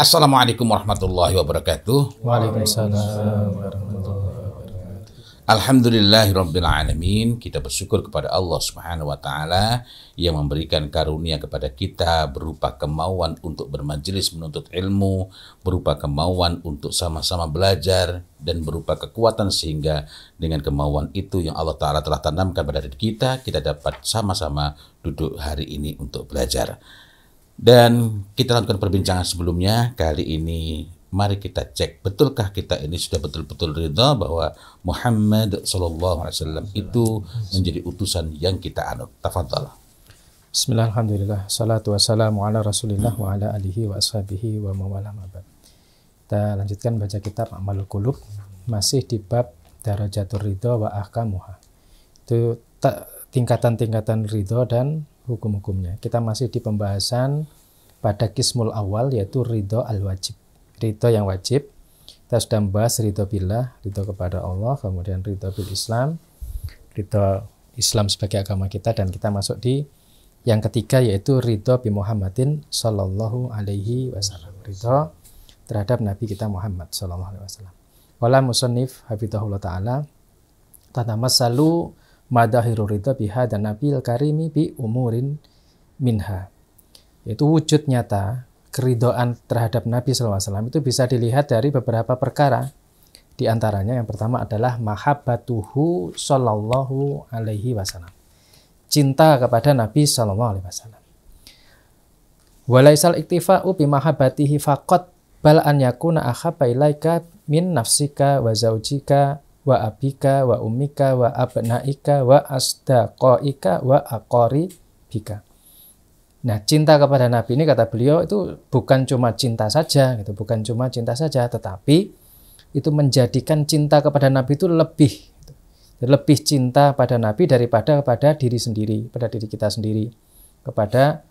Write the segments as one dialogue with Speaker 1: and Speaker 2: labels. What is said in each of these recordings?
Speaker 1: Assalamualaikum warahmatullahi wabarakatuh.
Speaker 2: Waalaikumsalam warahmatullahi wabarakatuh.
Speaker 1: Alhamdulillahirabbil alamin. Kita bersyukur kepada Allah Subhanahu wa taala yang memberikan karunia kepada kita berupa kemauan untuk bermajelis menuntut ilmu, berupa kemauan untuk sama-sama belajar, dan berupa kekuatan sehingga dengan kemauan itu yang Allah taala telah tanamkan pada diri kita dapat sama-sama duduk hari ini untuk belajar. Dan kita lakukan perbincangan sebelumnya. Kali ini mari kita cek, betulkah kita ini sudah betul-betul ridha bahwa Muhammad SAW itu menjadi utusan yang kita anut. Tafadhal.
Speaker 2: Bismillah, alhamdulillah, salatu wassalamu ala rasulillah wa ala alihi wa ashabihi wa mawala mabad. Kita lanjutkan baca kitab A'malul Qulub, masih di bab darajatur ridha wa ahkamuha. Itu tingkatan-tingkatan ridha dan hukum-hukumnya. Kita masih di pembahasan pada kismul awal, yaitu ridha al-wajib, ridha yang wajib. Kita sudah membahas ridha billah, ridha kepada Allah, kemudian ridha bil Islam, ridha Islam sebagai agama kita, dan kita masuk di yang ketiga, yaitu ridha bi Muhammadin sallallahu alaihi wasallam, ridha terhadap Nabi kita Muhammad sallallahu alaihi wasallam. Wala musannif hafizahullah ta'ala tatamassalu madahiru ridha biha dan nabil karimi bi umurin minha, yaitu wujud nyata keridhaan terhadap Nabi SAW itu bisa dilihat dari beberapa perkara. Di antaranya yang pertama adalah mahabbatuhu sallallahu alaihi wasallam, cinta kepada Nabi sallallahu alaihi wasallam. Walaisal iktifa'u bi mahabbatihi faqat bal an yakuna ahabba ilaika min nafsika wa zaujika wa abika wa ummika wa abnaika wa asdaqaika wa aqaribika. Nah, cinta kepada Nabi ini kata beliau itu bukan cuma cinta saja, gitu, bukan cuma cinta saja, tetapi itu menjadikan cinta kepada Nabi itu lebih, gitu. Lebih cinta pada Nabi daripada kepada diri sendiri, pada diri kita sendiri, kepada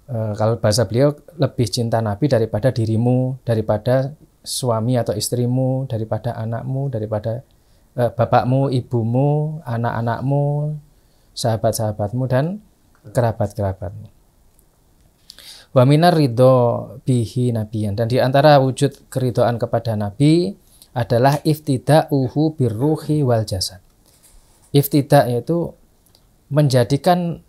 Speaker 2: kalau bahasa beliau lebih cinta Nabi daripada dirimu, daripada suami atau istrimu, daripada anakmu, daripada bapakmu, ibumu, anak-anakmu, sahabat-sahabatmu, dan kerabat-kerabatmu. Wa minar ridho bihi nabiyan, dan di antara wujud keridhaan kepada Nabi adalah iftida'uhu birruhi wal jasad. Iftidak yaitu menjadikan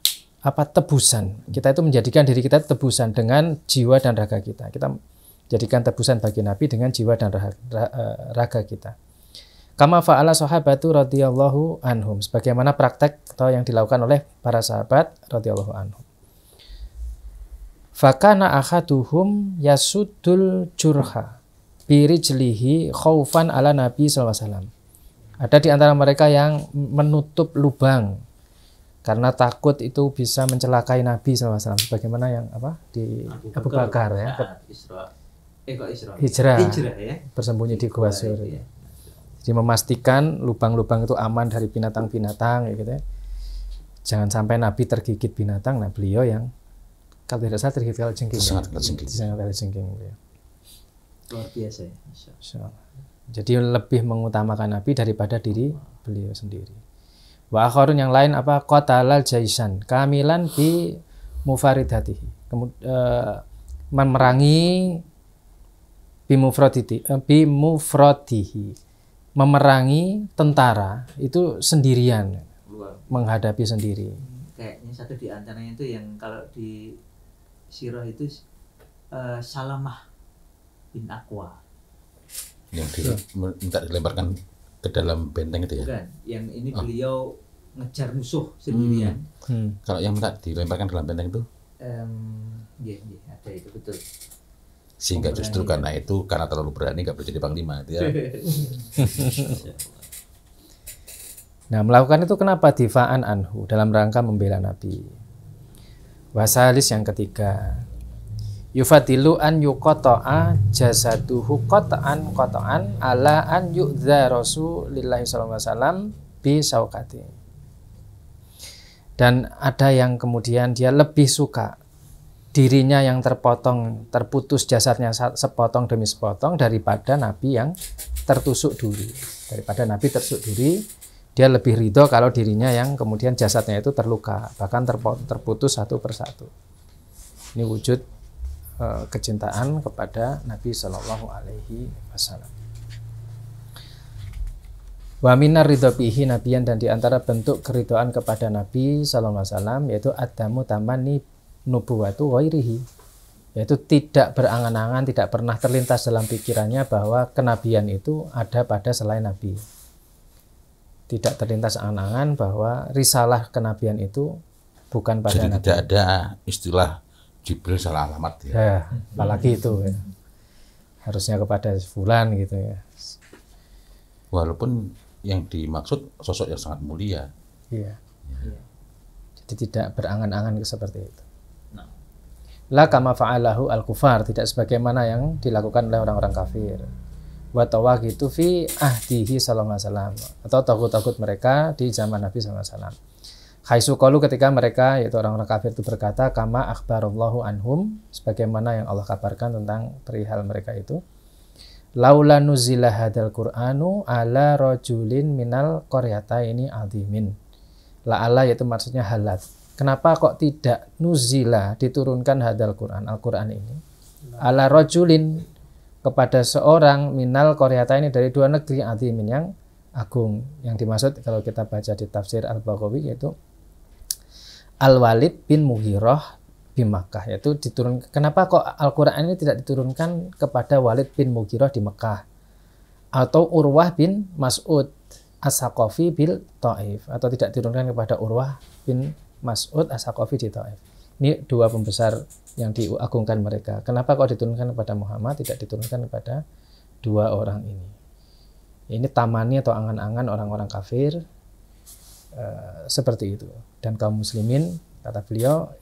Speaker 2: tebusan. Kita itu menjadikan diri kita tebusan dengan jiwa dan raga kita. Kita jadikan tebusan bagi Nabi dengan jiwa dan raga kita. Kama fa'ala sahabatu radhiyallahu anhum, sebagaimana praktek atau yang dilakukan oleh para sahabat radhiyallahu anhum. Fakana ahaduhum yasudul jurha birijlihi khaufan ala Nabi sallallahu alaihi wasallam. Ada di antara mereka yang menutup lubang karena takut itu bisa mencelakai Nabi sallallahu alaihi wasallam, sebagaimana yang di Abu Bakar ya. Hijrah ya. Bersembunyi di Gua Sur. Jadi memastikan lubang-lubang itu aman dari binatang-binatang, gitu ya. Jangan sampai Nabi tergigit binatang. Nah, beliau yang kalau tidak salah tergigit kalajengking. Sangat kalajengking. Ya.
Speaker 3: Luar biasa ya.
Speaker 2: Jadi lebih mengutamakan Nabi daripada diri beliau sendiri. Wa akharun, yang lain qatalal jaisan kamilan bi mufaridatihi. Memerangi bi mufradihi. Memerangi tentara itu sendirian, menghadapi sendiri.
Speaker 3: Kayaknya satu di antaranya itu yang kalau di Sirah itu Salamah bin Aqwa
Speaker 1: yang minta dilemparkan ke dalam benteng itu ya?
Speaker 3: Bukan, yang ini beliau ngejar musuh sendirian.
Speaker 1: Kalau yang minta dilemparkan ke dalam benteng itu?
Speaker 3: Iya, ada itu, betul.
Speaker 1: Sehingga justru karena terlalu berani nggak boleh jadi panglima ya.
Speaker 2: Nah, melakukan itu kenapa? Difa'an anhu, dalam rangka membela Nabi. Wasalis, yang ketiga, yufadilu an yuqata'a jasaduhu qata'an ala an yu'dza Rasulillahi sallallahu alaihi wasallam bi sauqati. Dan ada yang kemudian dia lebih suka dirinya yang terputus jasadnya sepotong demi sepotong daripada Nabi yang tertusuk duri. Daripada Nabi tertusuk duri, dia lebih ridho kalau dirinya yang kemudian jasadnya itu terluka, bahkan terputus satu persatu. Ini wujud kecintaan kepada Nabi Shallallahu Alaihi Wasallam. Wa minar ridho bihi nabiyan, dan diantara bentuk keridhaan kepada Nabi Sallallahu Alaihi Wasallam yaitu adamu tamani nubuwatu ghairihi, yaitu tidak berangan-angan, tidak pernah terlintas dalam pikirannya bahwa kenabian itu ada pada selain Nabi. Tidak terlintas angan-angan bahwa risalah kenabian itu bukan pada
Speaker 1: Jadi
Speaker 2: Nabi.
Speaker 1: tidak ada istilah Jibril salah alamat ya.
Speaker 2: Ya, apalagi itu ya. Harusnya kepada fulan gitu ya.
Speaker 1: Walaupun yang dimaksud sosok yang sangat mulia.
Speaker 2: Iya.
Speaker 3: Iya.
Speaker 2: Jadi tidak berangan-angan seperti itu.
Speaker 3: Nah,
Speaker 2: La kama fa'alahu al-kufar, tidak sebagaimana yang dilakukan oleh orang-orang kafir. Wa tawaqitu fi ahdihi sallallahu alaihi wasallam, atau tagut-tagut mereka di zaman Nabi sallallahu alaihi wasallam. Haitsu qalu, ketika mereka yaitu orang-orang kafir itu berkata kama akhbarallahu anhum, sebagaimana yang Allah kabarkan tentang perihal mereka itu. Laula nuzila hadal Qur'anu ala rajulin minal qaryataini azimin. La'ala yaitu maksudnya halat. Kenapa kok tidak nuzila, diturunkan hadal Qur'an, Al-Qur'an ini ala rajulin, kepada seorang minal qaryataini, dari dua negeri azimin yang agung. Yang dimaksud kalau kita baca di tafsir Al-Baghawi yaitu Al-Walid bin Mughirah di Makkah, yaitu diturun. Kenapa kok Al-Qur'an ini tidak diturunkan kepada Walid bin Mughirah di Mekah, atau Urwah bin Mas'ud As-Saqafi bil Taif, atau tidak diturunkan kepada Urwah bin Mas'ud As-Saqafi di Taif. Ini dua pembesar yang diagungkan mereka. Kenapa kok diturunkan kepada Muhammad, tidak diturunkan kepada dua orang ini? Ini tamani atau angan-angan orang-orang kafir seperti itu. Dan kaum muslimin, kata beliau,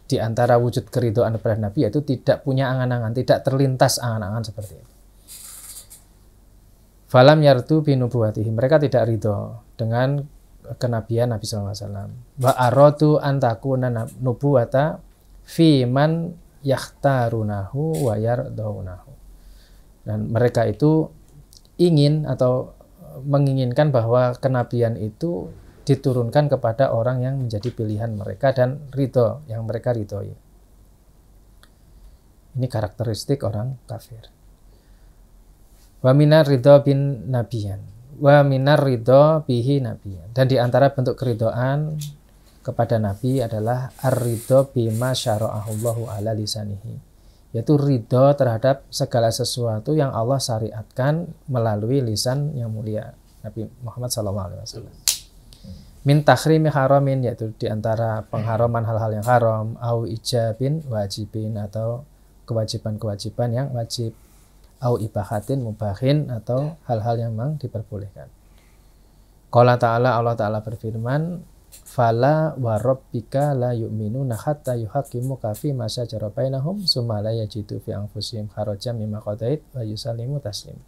Speaker 2: di antara wujud keridhaan kepada Nabi yaitu tidak punya angan-angan, tidak terlintas angan-angan seperti itu. Falam yardu bi nubuwatihi, mereka tidak ridho dengan kenabian Nabi sallallahu alaihi wasallam. Wa aradu an takuna nubuwata fi man yakhtarunahu wa yardaunahu. Dan mereka itu ingin atau menginginkan bahwa kenabian itu diturunkan kepada orang yang menjadi pilihan mereka dan ridho, yang mereka ridhoi. Ini karakteristik orang kafir. Wa minar ridho bin nabiyan, wa minar ridho bihi nabiyan. Dan di antara bentuk keridhaan kepada Nabi adalah ar-ridho bima syara'ahullahu ala lisanihi, yaitu ridho terhadap segala sesuatu yang Allah syariatkan melalui lisan yang mulia Nabi Muhammad SAW. Min tahrimi haramin, yaitu diantara pengharaman hal-hal yang haram, au ijabin wajibin, atau kewajiban-kewajiban yang wajib, au ibahatin mubahin, atau hal-hal yang memang diperbolehkan. Qala ta'ala, Allah Ta'ala berfirman, fala wa rabbika la yu'minuna hatta yuhaqqimuka fi ma shajara bainahum tsumma la yajidu fi anfusihim harajan mimma qadait wa yusallimu taslim.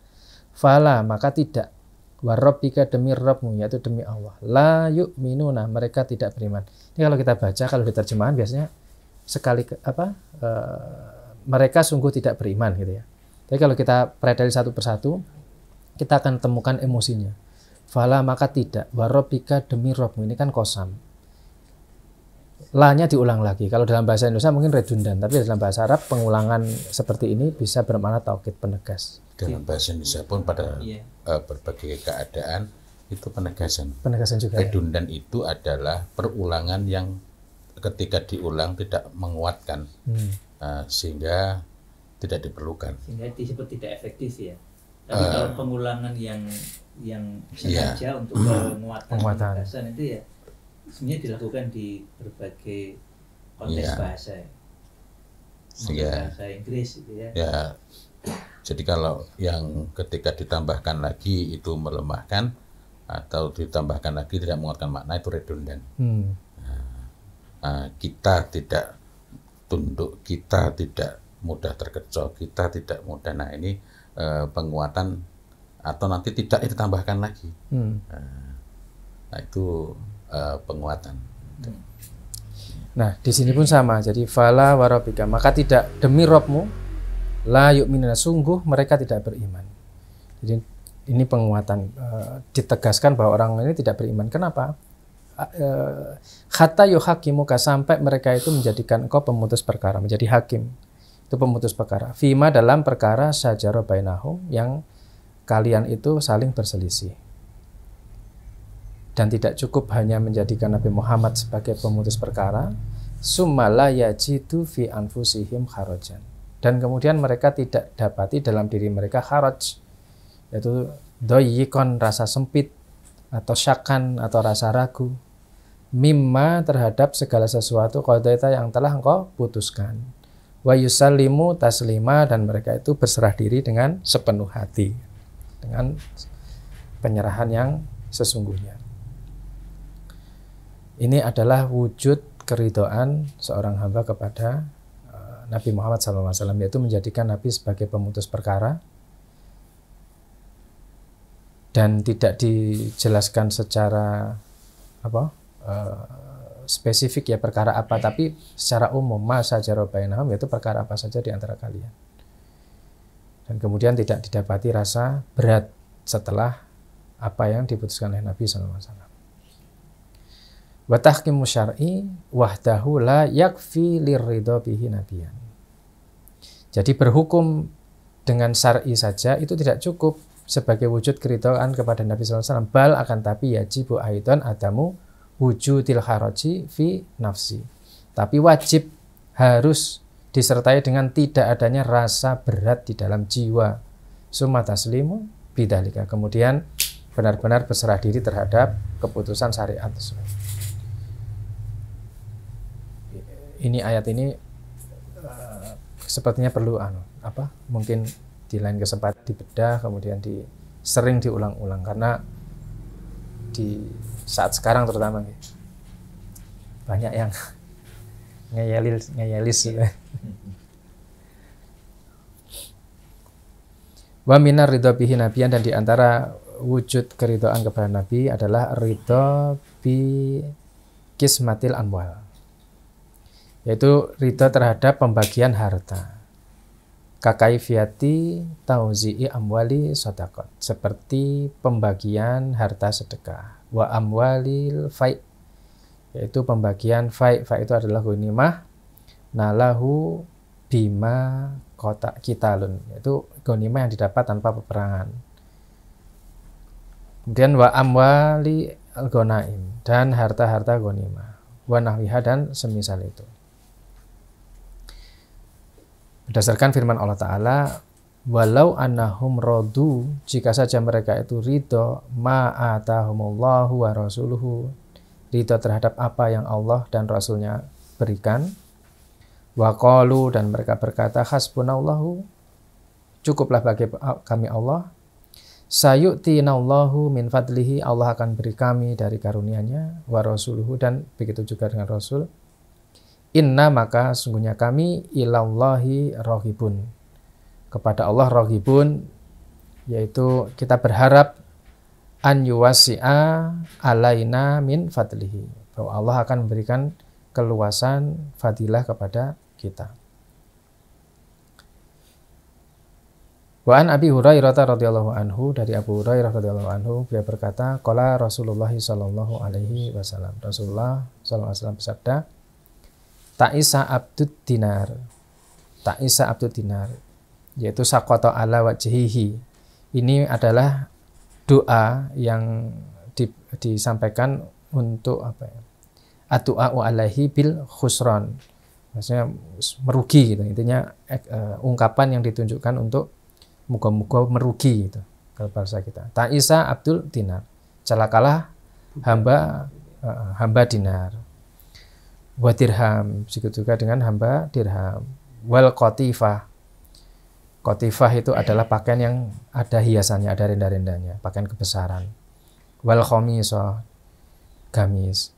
Speaker 2: Fala, maka tidak, wa rabbika, demi Rabbmu, yaitu demi Allah, la yu'minuna, mereka tidak beriman. Ini kalau kita baca, kalau di terjemahan biasanya sekali mereka sungguh tidak beriman gitu ya. Tapi kalau kita pelajari satu persatu, kita akan temukan emosinya. Fala, maka tidak, wa rabbika, demi Rabbmu, ini kan qasam. La-nya diulang lagi. Kalau dalam bahasa Indonesia mungkin redundan, tapi dalam bahasa Arab pengulangan seperti ini bisa bermakna taukid, penegas.
Speaker 1: Dalam bahasa Indonesia pun pada berbagai keadaan itu penegasan.
Speaker 2: Penegasan juga.
Speaker 1: Redundan itu adalah perulangan yang ketika diulang tidak menguatkan, sehingga tidak diperlukan.
Speaker 3: Sehingga disebut tidak efektif ya. Tapi kalau pengulangan yang sengaja untuk menguatkan penegasan itu ya sebenarnya dilakukan di berbagai konteks bahasa ya. Bahasa Inggris gitu ya. Ya.
Speaker 1: Jadi kalau yang ketika ditambahkan lagi itu melemahkan, atau ditambahkan lagi tidak menguatkan makna, itu redundan. Kita tidak tunduk, kita tidak mudah terkecoh, kita tidak mudah. Nah ini penguatan, atau nanti tidak ditambahkan lagi. Nah itu penguatan.
Speaker 2: Nah di sini pun sama. Jadi fala wa rabbika, maka tidak, demi Rabbmu, la yu'minuna, sungguh mereka tidak beriman. Jadi ini penguatan, ditegaskan bahwa orang ini tidak beriman. Kenapa? Hatta yuhakimuka, sampai mereka itu menjadikan engkau pemutus perkara, menjadi hakim. itu pemutus perkara. Fima dalam perkara syajara bainahum yang kalian itu saling berselisih. Dan tidak cukup hanya menjadikan Nabi Muhammad sebagai pemutus perkara, summa la yajidu fi anfusihim kharajan. Dan kemudian mereka tidak dapati dalam diri mereka kharaj, yaitu doyikon, rasa sempit, atau syakan, atau rasa ragu, mimma, terhadap segala sesuatu qadaita yang telah engkau putuskan, wa yusallimu taslima, dan mereka itu berserah diri dengan sepenuh hati, dengan penyerahan yang sesungguhnya. Ini adalah wujud keridhaan seorang hamba kepada Nabi Muhammad SAW, yaitu menjadikan Nabi sebagai pemutus perkara, dan tidak dijelaskan secara spesifik ya perkara apa, tapi secara umum masa syajara bainahum, yaitu perkara apa saja di antara kalian. Dan kemudian tidak didapati rasa berat setelah apa yang diputuskan oleh Nabi SAW. Wa tahkimu syar'i wahdahu la yakfi lirridha bihi nabiyan. Jadi berhukum dengan syar'i saja itu tidak cukup sebagai wujud keridhaan kepada Nabi SAW. Bal akan tapi yajibu aidan adamu wujudil haraji fi nafsi. Tapi wajib, harus disertai dengan tidak adanya rasa berat di dalam jiwa. Summa taslimu bidzalika. Kemudian benar-benar berserah diri terhadap keputusan syariat tersebut. Ini ayat ini sepertinya perlu mungkin di lain kesempatan dibedah, kemudian sering diulang-ulang, karena di saat sekarang terutama banyak yang ngeyelis gitu. Wa minar ridha bihi nabiyan, dan diantara wujud keridhaan kepada Nabi adalah ridha bi kismatil amwal, yaitu ridha terhadap pembagian harta. Kakaifiyati tauzi'i amwali shadaqat, seperti pembagian harta sedekah. Wa amwalil fai', yaitu pembagian fai'. Fai' itu adalah ghanimah nalahu bima kota kitalun, yaitu ghanimah yang didapat tanpa peperangan. Kemudian wa amwali al-ghanaim, dan harta-harta ghanimah. Wa nahwiha, dan semisal itu. Berdasarkan firman Allah Ta'ala, walau annahum radu, jika saja mereka itu ridho, ma'atahumullahu wa rasuluhu, ridho terhadap apa yang Allah dan Rasulnya berikan, wa qalu, dan mereka berkata, hasbunallahu, cukuplah bagi kami Allah, sayu'tinallahu min fadlihi, Allah akan beri kami dari karunia-Nya, wa rasuluhu, dan begitu juga dengan Rasul. Inna, maka sungguhnya kami ilallahi rohibun, kepada Allah rohibun, yaitu kita berharap an yuwasi'a alaina min fadlihi, bahwa Allah akan memberikan keluasan fadilah kepada kita. Wa an Abi Hurairah radhiyallahu anhu, dari Abu Hurairah radhiyallahu anhu, beliau berkata, qala Rasulullah sallallahu alaihi wasallam, Rasulullah sallallahu alaihi wasallam bersabda, Ta'isa abdud dinar. Ta'isa abdud dinar, yaitu saqata ala wajhihi. Ini adalah doa yang disampaikan untuk Ad-du'a'u alaihi bil khusran. Maksudnya merugi gitu. Intinya ungkapan yang ditunjukkan untuk moga-moga merugi gitu kalau bahasa kita. Ta'isa abdul dinar. Celakalah hamba dinar. Wa dirham, juga dengan hamba dirham. Wal qatifah. Qatifah itu adalah pakaian yang ada hiasannya, ada renda-rendanya, pakaian kebesaran. Wal khamisah, gamis.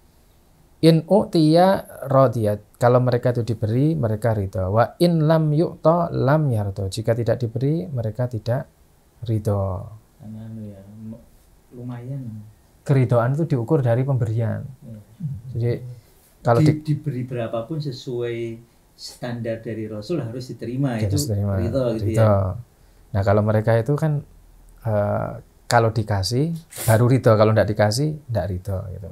Speaker 2: In u'tiya radiyat, kalau mereka itu diberi, mereka ridha. Wa in lam yu'ta lam yarda, jika tidak diberi, mereka tidak ridha.
Speaker 3: Lumayan.
Speaker 2: Keridhaan itu diukur dari pemberian. Jadi kalau
Speaker 3: diberi berapapun sesuai standar dari Rasul harus diterima, itu ridho gitu ya.
Speaker 2: Nah kalau mereka itu kan kalau dikasih baru ridho, kalau tidak dikasih tidak ridho gitu.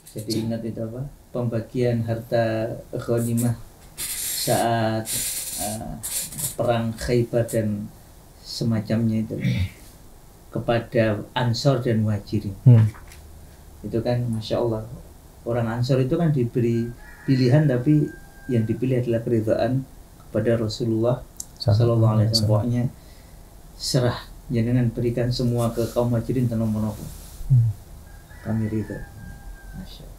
Speaker 3: Jadi ingat itu pembagian harta ghanimah saat perang Khaybar dan semacamnya itu kepada Ansor dan Muhajirin. Itu kan Masya Allah, orang Ansor itu kan diberi pilihan, tapi yang dipilih adalah keridhaan kepada Rasulullah Sallallahu Alaihi Wasallam. Pokoknya serah, jangan berikan semua ke kaum Muhajirin tanpa menolak. Kami ridha. Masya Allah.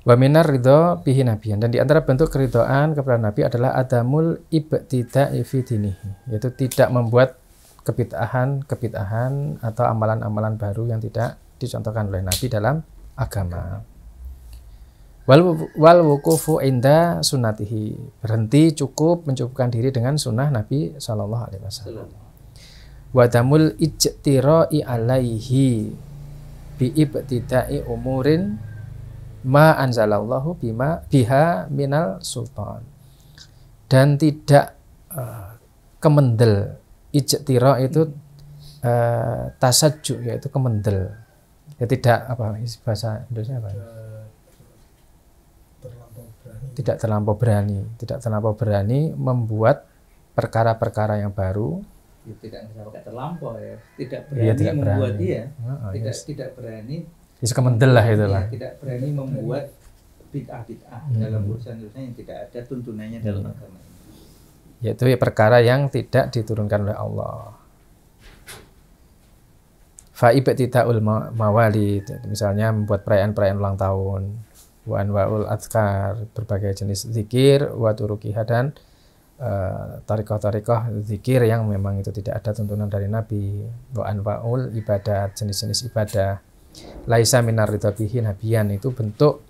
Speaker 2: Wa minar ridho bihi nabiyan, dan di antara bentuk keridhaan kepada Nabi adalah adamul ibtida'i fi dinihi, yaitu tidak membuat kebid'ahan atau amalan-amalan baru yang tidak dicontohkan oleh Nabi dalam agama. Wal wukufu inda sunnatihi, berhenti cukup mencukupkan diri dengan sunnah Nabi sallallahu alaihi wasallam. Wa damul ijtira'i alaihi bi ibtida'i umurin ma anzalallahu biha minal sultan, dan tidak kemendel. Ijtira itu tasajju, yaitu kemendel. Ya tidak apa bahasa Indonesia apa? Tidak terlampau berani membuat perkara-perkara yang baru.
Speaker 3: Tidak bisa pakai terlampau ya. Tidak berani membuat dia. Tidak berani.
Speaker 2: Bisa kemendel lah itulah.
Speaker 3: Tidak berani membuat bid'ah dalam urusan-urusan yang tidak ada tuntunannya dalam agama.
Speaker 2: Yaitu perkara yang tidak diturunkan oleh Allah. Fa ibtida'ul mawalid, misalnya membuat perayaan-perayaan ulang tahun, wa anwa'ul adhkar, berbagai jenis zikir, wa turuqiha, dan tariqah-tariqah zikir yang memang itu tidak ada tuntunan dari Nabi, wa anwa'ul ibadat, jenis-jenis ibadah. Laisa minar ridho bihi nabiyan, itu bentuk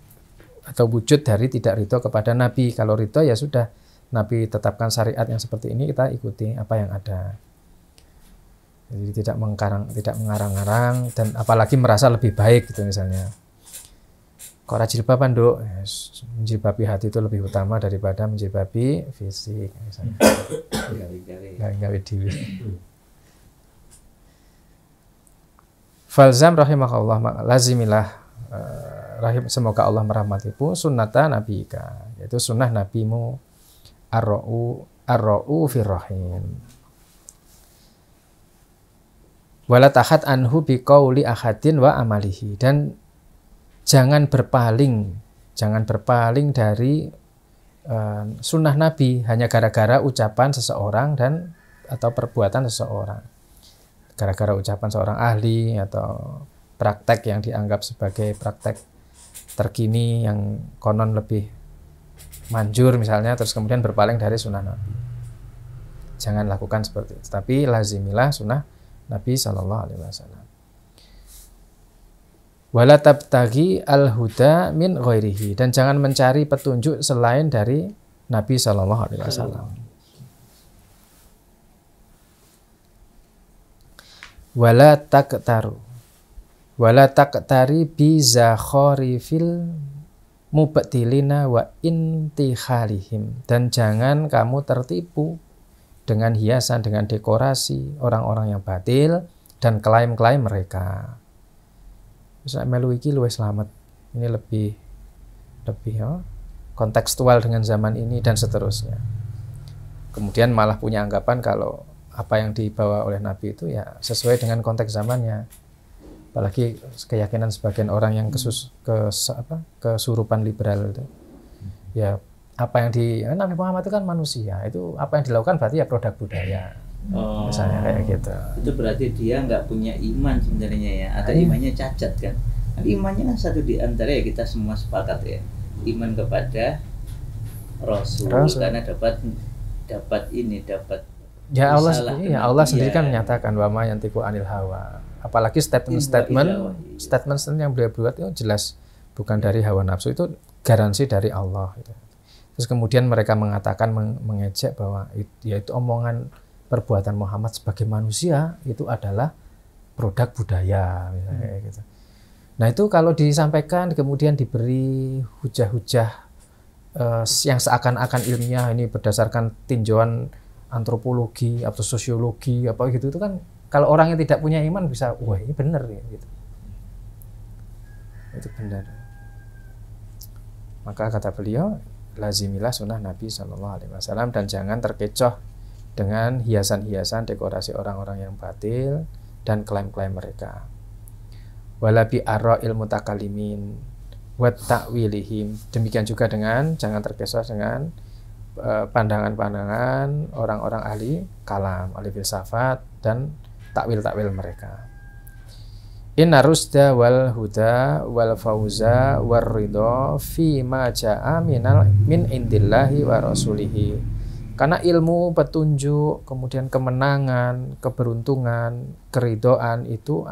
Speaker 2: atau wujud dari tidak ridho kepada Nabi. Kalau ridho ya sudah, Nabi tetapkan syariat yang seperti ini, kita ikuti apa yang ada. Jadi tidak mengarang-arang, dan apalagi merasa lebih baik gitu misalnya. Kok jilbaban Duk? Menjilbabi hati itu lebih utama daripada menjilbabi fisik misalnya. Gawe dhewe. Falzam rahimahullah, lazimilah semoga Allah merahmatimu sunnata nabika, yaitu sunnah nabimu ar-ra'u firrahim. Wala tahat anhu biqauli ahadin wa amalihi, dan jangan berpaling dari sunnah Nabi hanya gara-gara ucapan seseorang dan atau perbuatan seseorang. Gara-gara ucapan seorang ahli atau praktek yang dianggap sebagai praktek terkini yang konon lebih manjur misalnya, terus kemudian berpaling dari sunnah Nabi. Jangan lakukan seperti itu, tapi lazimilah sunnah Nabi sallallahu alaihi wasallam. Wala tabtaghi al-huda min ghairihi, dan jangan mencari petunjuk selain dari Nabi sallallahu alaihi wasallam. Wala taqtari bi zakharifil mubtilina wa intihalihim, dan jangan kamu tertipu dengan hiasan, dengan dekorasi orang-orang yang batil dan klaim-klaim mereka. Misalnya melu iki luwih slamet, ini lebih kontekstual dengan zaman ini dan seterusnya. Kemudian malah punya anggapan kalau apa yang dibawa oleh Nabi itu ya sesuai dengan konteks zamannya. Apalagi keyakinan sebagian orang yang kesurupan liberal itu. Ya apa yang Nabi Muhammad itu kan manusia, itu apa yang dilakukan berarti ya produk budaya. Misalnya kayak gitu.
Speaker 3: Itu berarti dia nggak punya iman sebenarnya ya, atau imannya cacat kan. Imannya kan satu di antara ya kita semua sepakat ya, iman kepada Rasul. Karena dapat
Speaker 2: ya Allah sendiri kan menyatakan wa ma yantiqu anil hawa. Apalagi statement yang beliau buat itu jelas bukan dari hawa nafsu, itu garansi dari Allah gitu. Terus kemudian mereka mengatakan mengejek bahwa yaitu omongan perbuatan Muhammad sebagai manusia itu adalah produk budaya misalnya kayak gitu. Nah itu kalau disampaikan kemudian diberi hujah-hujah yang seakan-akan ilmiah, ini berdasarkan tinjauan antropologi atau sosiologi apa gitu, itu kan kalau orang yang tidak punya iman bisa wah ini benar ya gitu. Itu benar. Maka kata beliau, lazimilah sunnah Nabi SAW dan jangan terkecoh dengan hiasan-hiasan dekorasi orang-orang yang batil dan klaim-klaim mereka. Walabi arra'il mutakalimin wa ta'wilihim. Demikian juga dengan jangan terkecoh dengan pandangan-pandangan orang-orang ahli kalam, ahli filsafat dan takwil-takwil mereka. Inna rusda wal huda wal fauza war ridha fi ma jaa min indillahi wa rasulihi. Karena ilmu, petunjuk, kemudian kemenangan, keberuntungan, keridhaan itu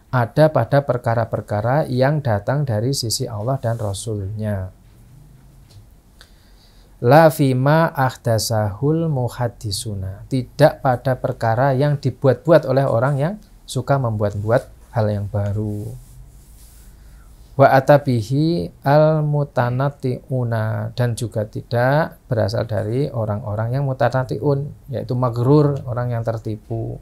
Speaker 2: ada pada perkara-perkara yang datang dari sisi Allah dan Rasul-Nya. La fima ahdasahul muhaddisuna. Tidak pada perkara yang dibuat-buat oleh orang yang suka membuat-buat hal yang baru. Wa atabihi al-mutanati'una, dan juga tidak berasal dari orang-orang yang mutanati'un, yaitu magrur, orang yang tertipu.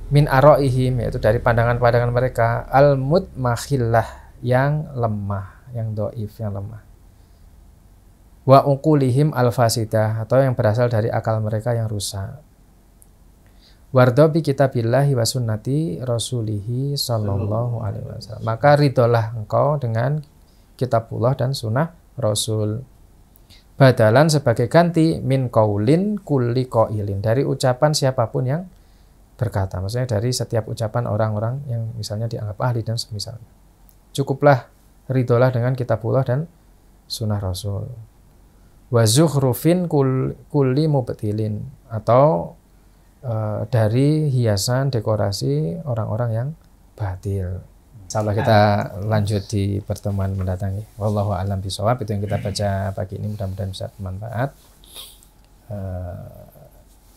Speaker 2: Min aro'ihim, yaitu dari pandangan-pandangan mereka, al-mutmakhillah, yang lemah, yang do'if, yang lemah. Wa uqulihim al-fasidah, atau yang berasal dari akal mereka yang rusak. Wardo bi kitabillahi wa sunnati rasulihi sallallahu alaihi wasallam. Maka ridolah engkau dengan kitabullah dan sunnah Rasul. Badalan sebagai ganti min qaulin kulli qailin, dari ucapan siapapun yang berkata. Maksudnya dari setiap ucapan orang-orang yang misalnya dianggap ahli dan semisalnya. Cukuplah ridolah dengan kitabullah dan sunnah Rasul. Wa zuhrufin kulli mubtilin, atau dari hiasan dekorasi orang-orang yang batil. Insyaallah kita lanjut di pertemuan mendatang. Wallahu a'lam bishawab. Itu yang kita baca pagi ini, mudah-mudahan bisa bermanfaat.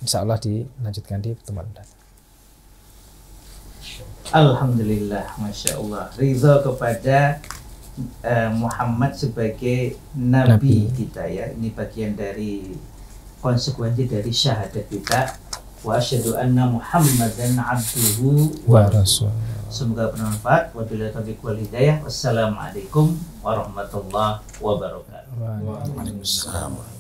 Speaker 2: Insyaallah dilanjutkan di pertemuan mendatang.
Speaker 3: Alhamdulillah, Masya Allah. Ridha kepada Muhammad sebagai Nabi kita ya. Ini bagian dari konsekuensi dari syahadat kita. Wa asyhadu anna Muhammadan abduhu wa rasuluh. Semoga bermanfaat. Wabillahi taufiq wal hidayah. Wassalamualaikum warahmatullahi wabarakatuh.
Speaker 1: Waalaikumsalam.